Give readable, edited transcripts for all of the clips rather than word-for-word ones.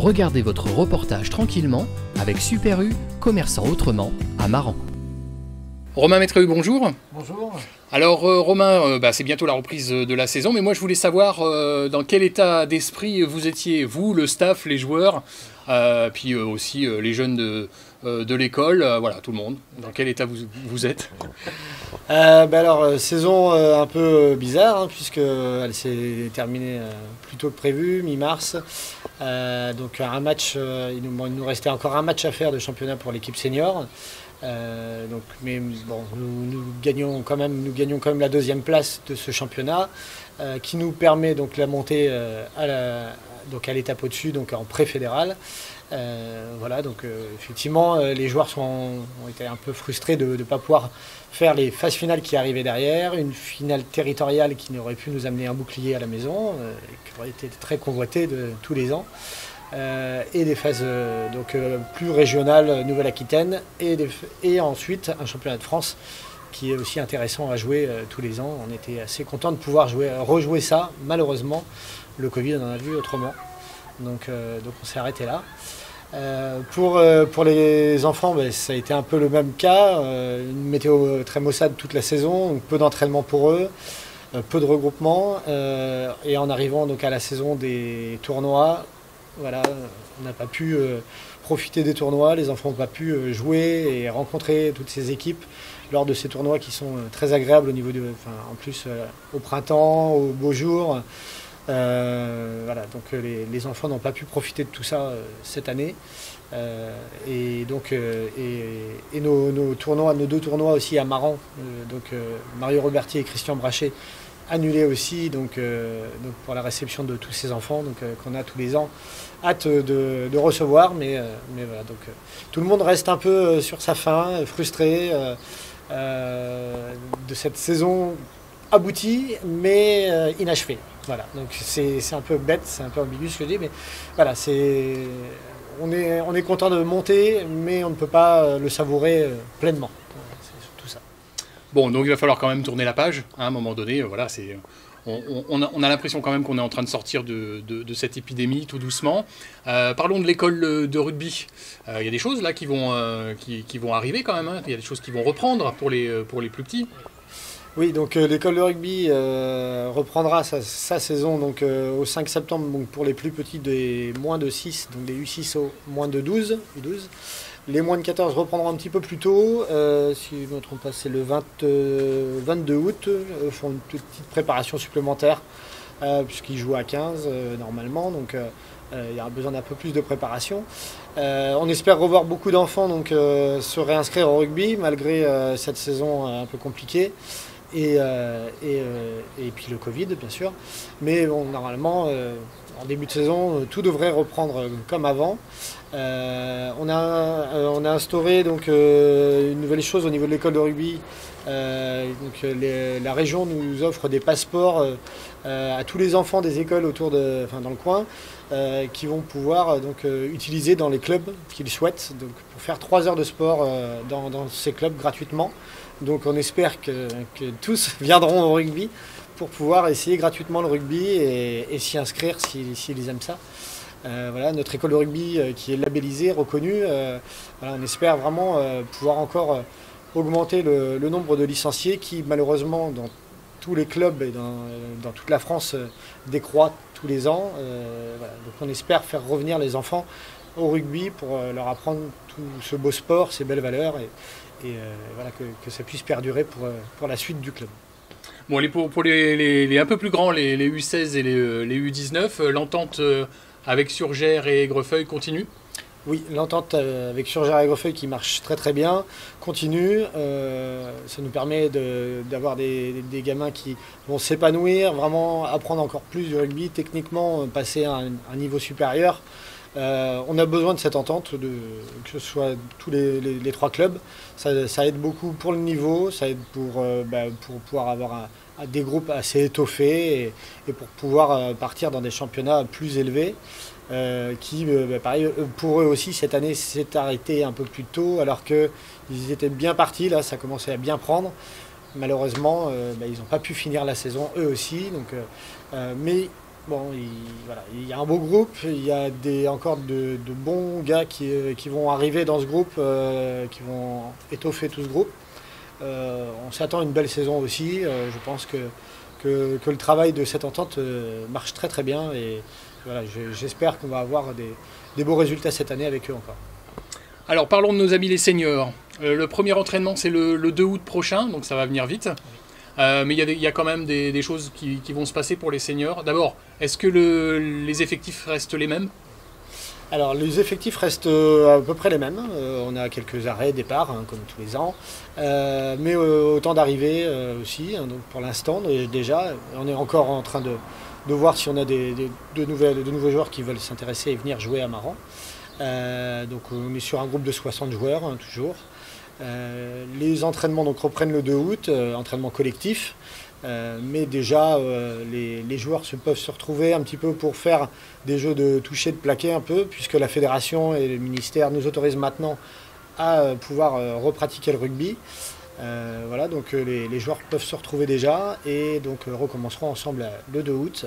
regardez votre reportage tranquillement avec Super U, commerçant autrement, à Maran. Romain Maître, bonjour. Bonjour. Alors Romain, c'est bientôt la reprise de la saison, mais moi je voulais savoir dans quel état d'esprit vous étiez, vous, le staff, les joueurs, puis aussi les jeunes de l'école, voilà, tout le monde. Dans quel état vous êtes? Saison un peu bizarre, hein, puisqu'elle s'est terminée plus tôt que prévu, mi-mars. Donc un match, il nous restait encore un match à faire de championnat pour l'équipe senior. Nous gagnons quand même la deuxième place de ce championnat, qui nous permet donc la montée à l'étape au-dessus, donc en pré-fédéral. Effectivement, les joueurs ont été un peu frustrés de ne pas pouvoir faire les phases finales qui arrivaient derrière, une finale territoriale qui aurait pu nous amener un bouclier à la maison, qui aurait été très convoitée de tous les ans. Et des phases plus régionales, Nouvelle-Aquitaine, et ensuite un championnat de France qui est aussi intéressant à jouer tous les ans. On était assez content de pouvoir rejouer ça. Malheureusement, le Covid on en a vu autrement, donc on s'est arrêté là. Pour les enfants, ça a été un peu le même cas, une météo très maussade toute la saison, peu d'entraînement pour eux, peu de regroupement, et en arrivant donc à la saison des tournois, voilà, on n'a pas pu profiter des tournois, les enfants n'ont pas pu jouer et rencontrer toutes ces équipes lors de ces tournois qui sont très agréables en plus au printemps, aux beaux jours. Les enfants n'ont pas pu profiter de tout ça cette année. Nos deux tournois aussi à Maran, Mario Roberti et Christian Brachet, annulés aussi pour la réception de tous ces enfants qu'on a tous les ans. Hâte de recevoir, mais voilà, tout le monde reste un peu sur sa faim, frustré de cette saison aboutie mais inachevée. Voilà, donc c'est un peu bête, c'est un peu ambigu ce que je dis, mais voilà, on est content de monter, mais on ne peut pas le savourer pleinement. C'est surtout ça. Bon, donc il va falloir quand même tourner la page, hein, à un moment donné. Voilà, on a l'impression quand même qu'on est en train de sortir de cette épidémie tout doucement. Parlons de l'école de rugby. Il y a des choses là qui vont arriver quand même, hein. Il y a des choses qui vont reprendre pour les plus petits. Oui, donc l'école de rugby reprendra sa saison au 5 septembre pour les plus petits des moins de 6, donc des U6 au moins de 12. Les moins de 14 reprendront un petit peu plus tôt, si je ne me trompe pas, c'est le 22 août, font une petite préparation supplémentaire, puisqu'ils jouent à 15 normalement, donc il y aura besoin d'un peu plus de préparation. On espère revoir beaucoup d'enfants se réinscrire au rugby, malgré cette saison un peu compliquée. Et puis le Covid, bien sûr. Mais bon, normalement, en début de saison, tout devrait reprendre comme avant. On a instauré une nouvelle chose au niveau de l'école de rugby. La région nous offre des passeports à tous les enfants des écoles dans le coin, qui vont pouvoir utiliser dans les clubs qu'ils souhaitent, pour faire 3 heures de sport dans ces clubs gratuitement. Donc on espère que tous viendront au rugby pour pouvoir essayer gratuitement le rugby et s'y inscrire s'ils aiment ça. Notre école de rugby qui est labellisée, reconnue, on espère vraiment pouvoir encore augmenter le nombre de licenciés qui malheureusement dans tous les clubs et dans toute la France décroît tous les ans. Donc on espère faire revenir les enfants au rugby pour leur apprendre tout ce beau sport, ces belles valeurs que ça puisse perdurer pour la suite du club. Bon, pour les un peu plus grands, les U16 et les U19, l'entente avec Surgères et Aigrefeuille continue? Oui, l'entente avec Surgères et Aigrefeuille qui marche très très bien, continue. Ça nous permet d'avoir des gamins qui vont s'épanouir, vraiment apprendre encore plus du rugby, techniquement passer à un niveau supérieur. On a besoin de cette entente, que ce soit tous les 3 clubs. Ça aide beaucoup pour le niveau, ça aide pour pouvoir avoir des groupes assez étoffés et pour pouvoir partir dans des championnats plus élevés. Pareil, pour eux aussi, cette année s'est arrêté un peu plus tôt, alors qu'ils étaient bien partis, là ça commençait à bien prendre. Malheureusement, ils n'ont pas pu finir la saison eux aussi. Mais Bon, voilà, il y a un beau groupe, il y a encore de bons gars qui vont arriver dans ce groupe, qui vont étoffer tout ce groupe. On s'attend à une belle saison aussi. Je pense que le travail de cette entente marche très très bien et voilà, j'espère qu'on va avoir des beaux résultats cette année avec eux encore. Alors parlons de nos amis les seniors. Le premier entraînement c'est le 2 août prochain, donc ça va venir vite. Mais il y a quand même des choses qui vont se passer pour les seniors. D'abord, est-ce que les effectifs restent les mêmes? Alors les effectifs restent à peu près les mêmes. On a quelques arrêts, départs, hein, comme tous les ans. Mais autant d'arrivées aussi. Hein, donc pour l'instant, déjà, on est encore en train de voir si on a de nouveaux joueurs qui veulent s'intéresser et venir jouer à Maran. Donc on est sur un groupe de 60 joueurs, hein, toujours. Les entraînements donc, reprennent le 2 août, entraînement collectif. Mais déjà, les joueurs peuvent se retrouver un petit peu pour faire des jeux de toucher, de plaquer un peu, puisque la fédération et le ministère nous autorisent maintenant à pouvoir repratiquer le rugby. Voilà, donc les joueurs peuvent se retrouver déjà et donc recommenceront ensemble le 2 août.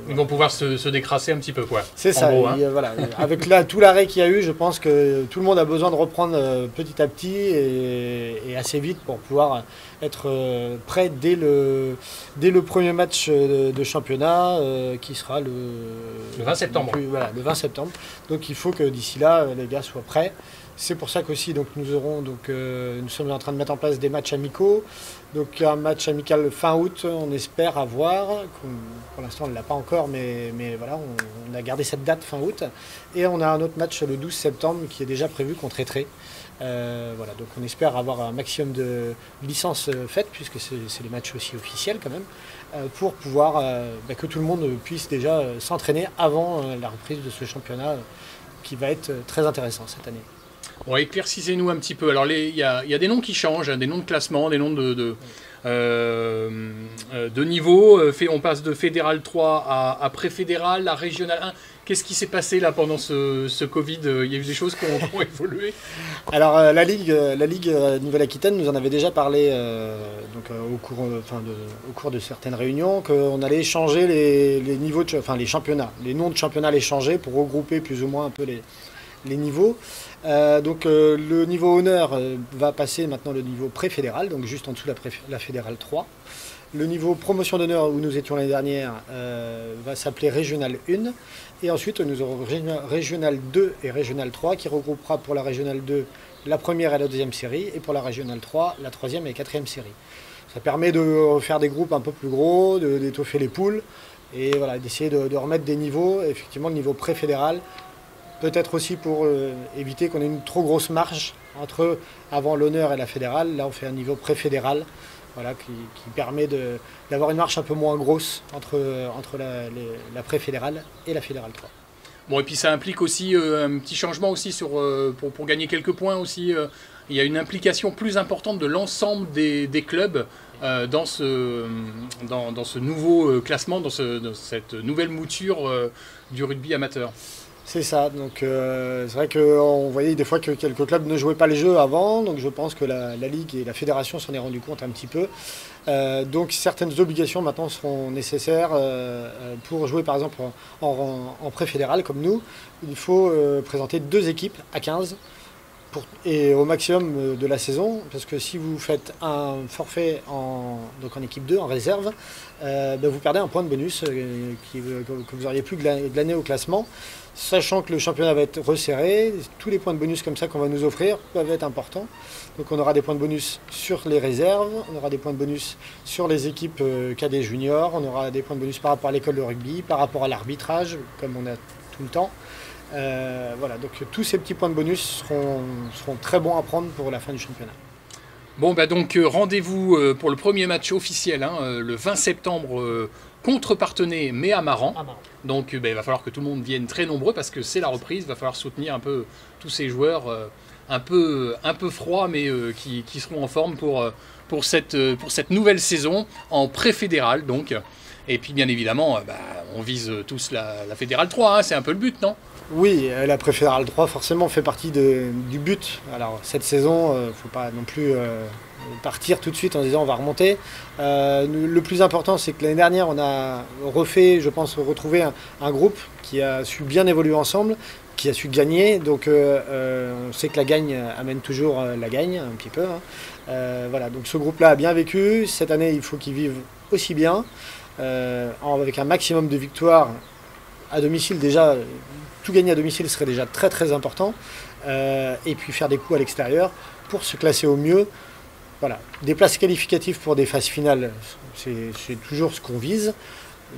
Ils vont pouvoir se décrasser un petit peu, quoi. C'est ça, gros, hein. Voilà. Avec tout l'arrêt qu'il y a eu, je pense que tout le monde a besoin de reprendre petit à petit et assez vite pour pouvoir être prêt dès le premier match de championnat qui sera le 20 septembre. Voilà, le 20 septembre. Donc il faut que d'ici là, les gars soient prêts. C'est pour ça qu'aussi nous sommes en train de mettre en place des matchs amicaux. Donc un match amical fin août, on espère avoir. Pour l'instant, on ne l'a pas encore, mais voilà, on a gardé cette date fin août. Et on a un autre match le 12 septembre qui est déjà prévu contre Étré. Voilà, donc on espère avoir un maximum de licences faites, puisque c'est des matchs aussi officiels quand même, pour pouvoir que tout le monde puisse déjà s'entraîner avant la reprise de ce championnat qui va être très intéressant cette année. Bon, éclaircissez-nous un petit peu. Alors, il y a des noms qui changent, hein, des noms de classement, des noms de niveau. On passe de fédéral 3 à préfédéral, à régional 1. Qu'est-ce qui s'est passé là pendant ce Covid? Il y a eu des choses qui ont évolué? Alors, la Ligue Nouvelle-Aquitaine nous en avait déjà parlé au cours de certaines réunions, qu'on allait changer les niveaux, les championnats. Les noms de championnats allaient changer pour regrouper plus ou moins un peu les niveaux. Le niveau honneur va passer maintenant le niveau préfédéral, donc juste en dessous de la fédérale 3. Le niveau promotion d'honneur où nous étions l'année dernière va s'appeler régional 1. Et ensuite nous aurons régional 2 et régional 3 qui regroupera pour la régional 2 la première et la deuxième série et pour la régional 3 la troisième et quatrième série. Ça permet de faire des groupes un peu plus gros, d'étoffer les poules et voilà, d'essayer de remettre des niveaux, effectivement le niveau préfédéral. Peut-être aussi pour éviter qu'on ait une trop grosse marge entre avant l'honneur et la fédérale. Là, on fait un niveau préfédéral voilà, qui permet d'avoir une marche un peu moins grosse entre la préfédérale et la fédérale 3. Bon, et puis ça implique aussi un petit changement aussi pour gagner quelques points aussi. Il y a une implication plus importante de l'ensemble des clubs dans ce nouveau classement, dans cette nouvelle mouture du rugby amateur. C'est ça, donc c'est vrai qu'on voyait des fois que quelques clubs ne jouaient pas les jeux avant, donc je pense que la Ligue et la Fédération s'en est rendu compte un petit peu. Donc certaines obligations maintenant seront nécessaires pour jouer par exemple en pré-fédéral comme nous. Il faut présenter 2 équipes à 15 et au maximum de la saison, parce que si vous faites un forfait en équipe 2, en réserve, vous perdez un point de bonus que vous auriez pu glaner au classement. Sachant que le championnat va être resserré, tous les points de bonus comme ça qu'on va nous offrir peuvent être importants. Donc on aura des points de bonus sur les réserves, on aura des points de bonus sur les équipes cadets juniors, on aura des points de bonus par rapport à l'école de rugby, par rapport à l'arbitrage, comme on a tout le temps. Voilà, donc tous ces petits points de bonus seront très bons à prendre pour la fin du championnat. Bon, donc rendez-vous pour le premier match officiel, hein, le 20 septembre contre Parthenay, mais à Maran. Donc il va falloir que tout le monde vienne très nombreux parce que c'est la reprise. Il va falloir soutenir un peu tous ces joueurs un peu froids, mais qui seront en forme pour cette nouvelle saison en pré-fédéral. Donc. Et puis bien évidemment, on vise tous la Fédérale 3, hein, c'est un peu le but, non? Oui, la Préfédérale 3 forcément fait partie du but. Alors cette saison, il ne faut pas non plus partir tout de suite en disant on va remonter. Le plus important, c'est que l'année dernière, on a refait, je pense, retrouver un groupe qui a su bien évoluer ensemble, qui a su gagner. Donc on sait que la gagne amène toujours la gagne, un petit peu. Hein. Voilà, donc ce groupe-là a bien vécu. Cette année, il faut qu'ils vivent aussi bien, avec un maximum de victoires à domicile déjà. Tout gagner à domicile serait déjà très très important. Et puis faire des coups à l'extérieur pour se classer au mieux. Voilà. Des places qualificatives pour des phases finales, c'est toujours ce qu'on vise.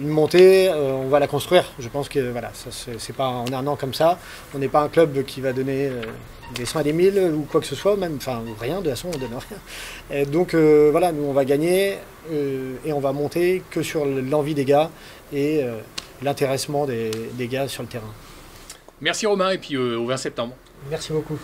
Une montée, on va la construire. Je pense que voilà, c'est pas en un an comme ça. On n'est pas un club qui va donner des 100 à des 1000 ou quoi que ce soit, même, enfin, ou rien, de toute façon, on donne rien. Et donc voilà, nous on va gagner et on va monter que sur l'envie des gars et l'intéressement des gars sur le terrain. Merci Romain, et puis au 20 septembre. Merci beaucoup.